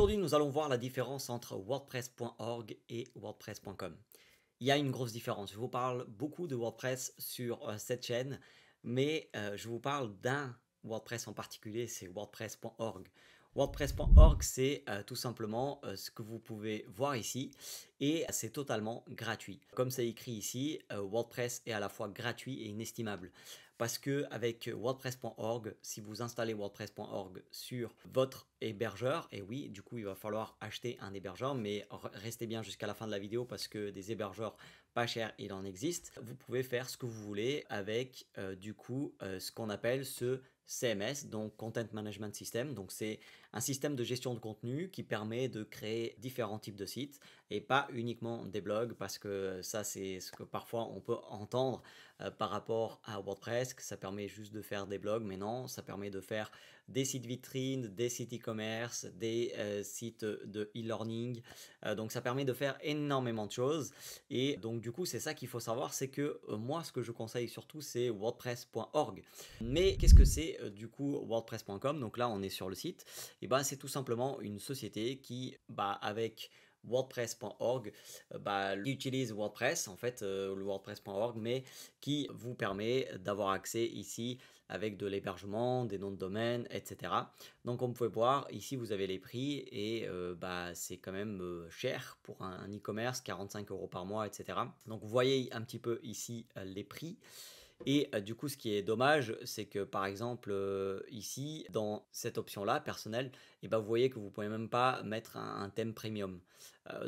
Aujourd'hui, nous allons voir la différence entre WordPress.org et WordPress.com. Il y a une grosse différence. Je vous parle beaucoup de WordPress sur cette chaîne, mais je vous parle d'un WordPress en particulier, c'est WordPress.org. WordPress.org, c'est tout simplement ce que vous pouvez voir ici et c'est totalement gratuit. Comme c'est écrit ici, WordPress est à la fois gratuit et inestimable. Parce que avec WordPress.org, si vous installez WordPress.org sur votre hébergeur, et oui, du coup, il va falloir acheter un hébergeur, mais restez bien jusqu'à la fin de la vidéo parce que des hébergeurs pas chers, il en existe. Vous pouvez faire ce que vous voulez avec ce qu'on appelle ce CMS, donc Content Management System. Donc c'est un système de gestion de contenu qui permet de créer différents types de sites et pas uniquement des blogs, parce que ça c'est ce que parfois on peut entendre par rapport à WordPress, que ça permet juste de faire des blogs, mais non, ça permet de faire des sites vitrines, des sites e-commerce, des sites de e-learning. Donc ça permet de faire énormément de choses. Et donc du coup, c'est ça qu'il faut savoir, c'est que moi, ce que je conseille surtout, c'est WordPress.org. Mais qu'est-ce que c'est du coup WordPress.com? Donc là, on est sur le site. Et ben, c'est tout simplement une société qui, avec WordPress.org, utilise WordPress, en fait, le WordPress.org, mais qui vous permet d'avoir accès ici avec de l'hébergement, des noms de domaine, etc. Donc, comme vous pouvez voir, ici, vous avez les prix et c'est quand même cher pour un e-commerce, 45 € par mois, etc. Donc, vous voyez un petit peu ici les prix. Et du coup, ce qui est dommage, c'est que par exemple, ici, dans cette option-là, personnelle, vous voyez que vous ne pouvez même pas mettre un thème premium.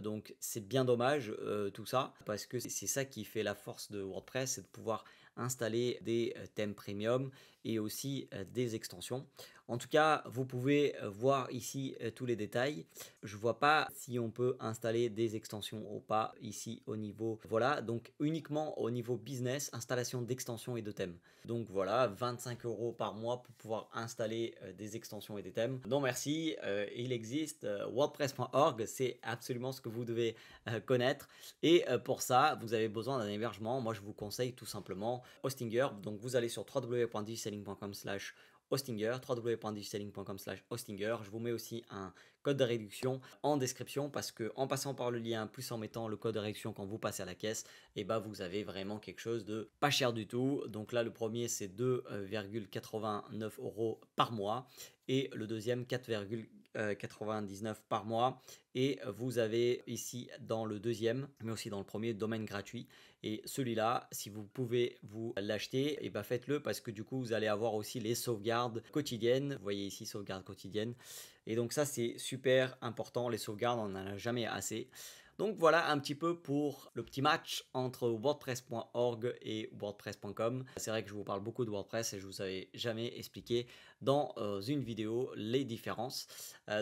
Donc, c'est bien dommage tout ça, parce que c'est ça qui fait la force de WordPress, c'est de pouvoir installer des thèmes premium et aussi des extensions. En tout cas, vous pouvez voir ici tous les détails. Je vois pas si on peut installer des extensions ou pas ici au niveau. Voilà, donc uniquement au niveau business, installation d'extensions et de thèmes. Donc voilà, 25 € par mois pour pouvoir installer des extensions et des thèmes. Non merci, il existe WordPress.org, c'est absolument ce que vous devez connaître. Et pour ça, vous avez besoin d'un hébergement. Moi, je vous conseille tout simplement Hostinger. Donc vous allez sur www.digiselling.com/Hostinger, www.digiselling.com/Hostinger. Je vous mets aussi un code de réduction en description, parce que en passant par le lien plus en mettant le code de réduction quand vous passez à la caisse, vous avez vraiment quelque chose de pas cher du tout. Donc là, le premier c'est 2,89 € par mois et le deuxième 4,99 € par mois. Et vous avez ici dans le deuxième, mais aussi dans le premier, domaine gratuit. Et celui-là, si vous pouvez vous l'acheter, faites-le, parce que du coup, vous allez avoir aussi les sauvegardes quotidiennes. Vous voyez ici, sauvegarde quotidienne. Et donc ça, c'est super important. Les sauvegardes, on n'en a jamais assez. Donc voilà un petit peu pour le petit match entre WordPress.org et WordPress.com. C'est vrai que je vous parle beaucoup de WordPress et je vous avais jamais expliqué dans une vidéo les différences.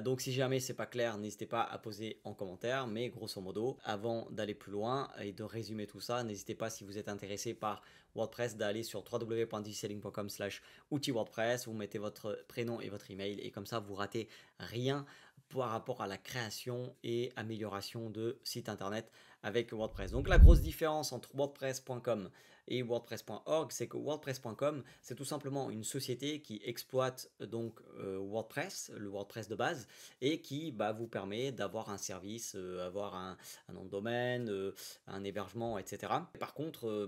Donc si jamais c'est pas clair, n'hésitez pas à poser en commentaire. Mais grosso modo, avant d'aller plus loin et de résumer tout ça, n'hésitez pas, si vous êtes intéressé par WordPress, d'aller sur www.digiselling.com/outil WordPress. Vous mettez votre prénom et votre email et comme ça vous ratez rien par rapport à la création et amélioration de sites internet avec WordPress. Donc la grosse différence entre WordPress.com et WordPress.org, c'est que WordPress.com, c'est tout simplement une société qui exploite donc WordPress, le WordPress de base, et qui vous permet d'avoir un service, avoir un nom de domaine, un hébergement, etc. Par contre,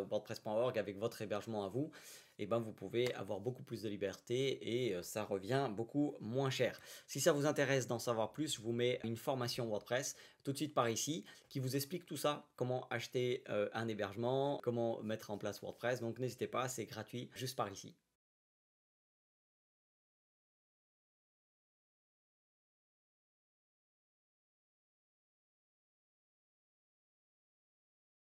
WordPress.org, avec votre hébergement à vous, vous pouvez avoir beaucoup plus de liberté et ça revient beaucoup moins cher. Si ça vous intéresse d'en savoir plus, je vous mets une formation WordPress tout de suite par ici qui vous explique tout ça, comment acheter un hébergement, comment mettre en place WordPress. Donc n'hésitez pas, c'est gratuit juste par ici.